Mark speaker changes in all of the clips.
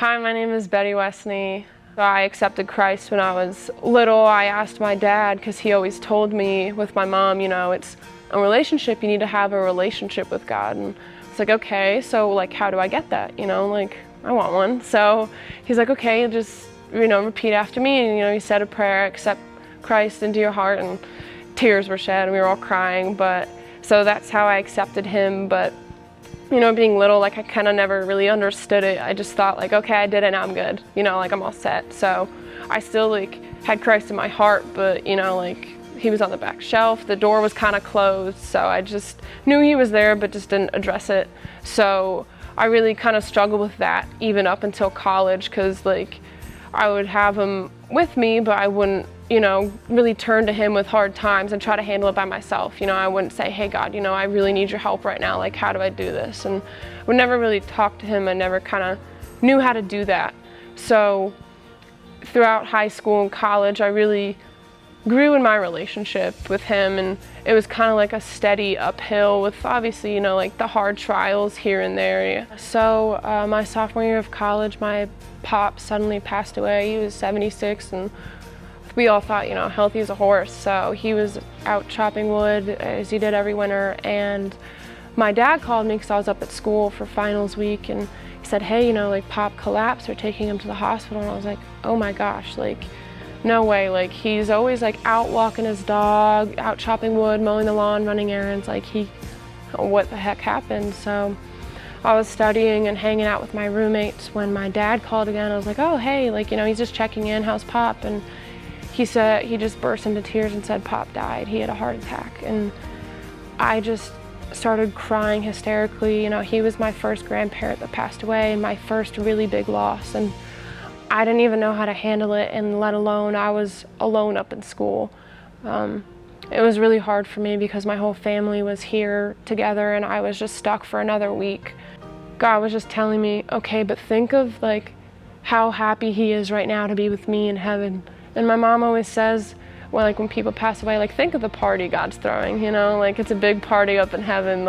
Speaker 1: Hi, my name is Wesney. I accepted Christ when I was little. I asked my dad, because he always told me with my mom, it's a relationship, you need to have a relationship with God. And it's like, okay, so how do I get that? I want one. So he's like, okay, just, repeat after me. And, he said a prayer, accept Christ into your heart, and tears were shed and we were all crying. So that's how I accepted him. But being little, I kind of never really understood it. I just thought okay, I did it, now I'm good. I'm all set. So I still had Christ in my heart, but he was on the back shelf. The door was kind of closed, so I just knew he was there, but just didn't address it. So I really kind of struggled with that even up until college, because I would have him with me, but I wouldn't really turn to him with hard times and try to handle it by myself. I wouldn't say, hey God, I really need your help right now. How do I do this? And I would never really talk to him. I never kind of knew how to do that. So throughout high school and college, I really grew in my relationship with him, and it was kind of a steady uphill with obviously, the hard trials here and there. So my sophomore year of college, my pop suddenly passed away. He was 76, and we all thought, healthy as a horse. So he was out chopping wood as he did every winter. And my dad called me because I was up at school for finals week, and he said, hey, Pop collapsed, they're taking him to the hospital. And I was like, oh my gosh, no way. He's always out walking his dog, out chopping wood, mowing the lawn, running errands. What the heck happened? So I was studying and hanging out with my roommates when my dad called again. I was like, oh, hey, he's just checking in, how's Pop? And he said, he just burst into tears and said Pop died. He had a heart attack. And I just started crying hysterically. He was my first grandparent that passed away, and my first really big loss. And I didn't even know how to handle it, and let alone I was alone up in school. It was really hard for me because my whole family was here together, and I was just stuck for another week. God was just telling me, okay, but think of how happy he is right now to be with me in heaven. And my mom always says, well, when people pass away, think of the party God's throwing, it's a big party up in heaven.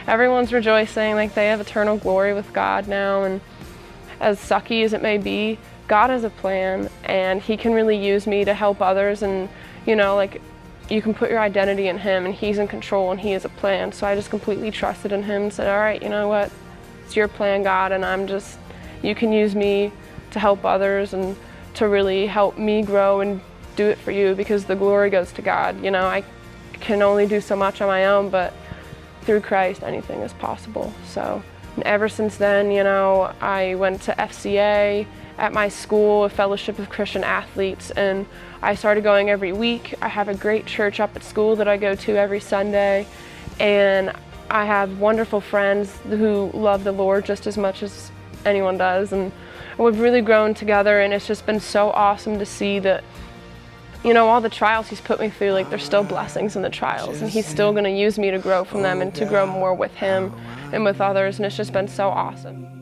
Speaker 1: Everyone's rejoicing, they have eternal glory with God now. And as sucky as it may be, God has a plan, and he can really use me to help others. And, you can put your identity in him, and he's in control, and he has a plan. So I just completely trusted in him and said, all right, you know what? It's your plan, God, and you can use me to help others and to really help me grow and do it for you, because the glory goes to God. I can only do so much on my own, but through Christ, anything is possible. So ever since then, I went to FCA at my school, a Fellowship of Christian Athletes, and I started going every week. I have a great church up at school that I go to every Sunday, and I have wonderful friends who love the Lord just as much as anyone does, and we've really grown together, and it's just been so awesome to see that, all the trials he's put me through, there's still blessings in the trials, and he's still going to use me to grow from them and to grow more with him and with others, and it's just been so awesome.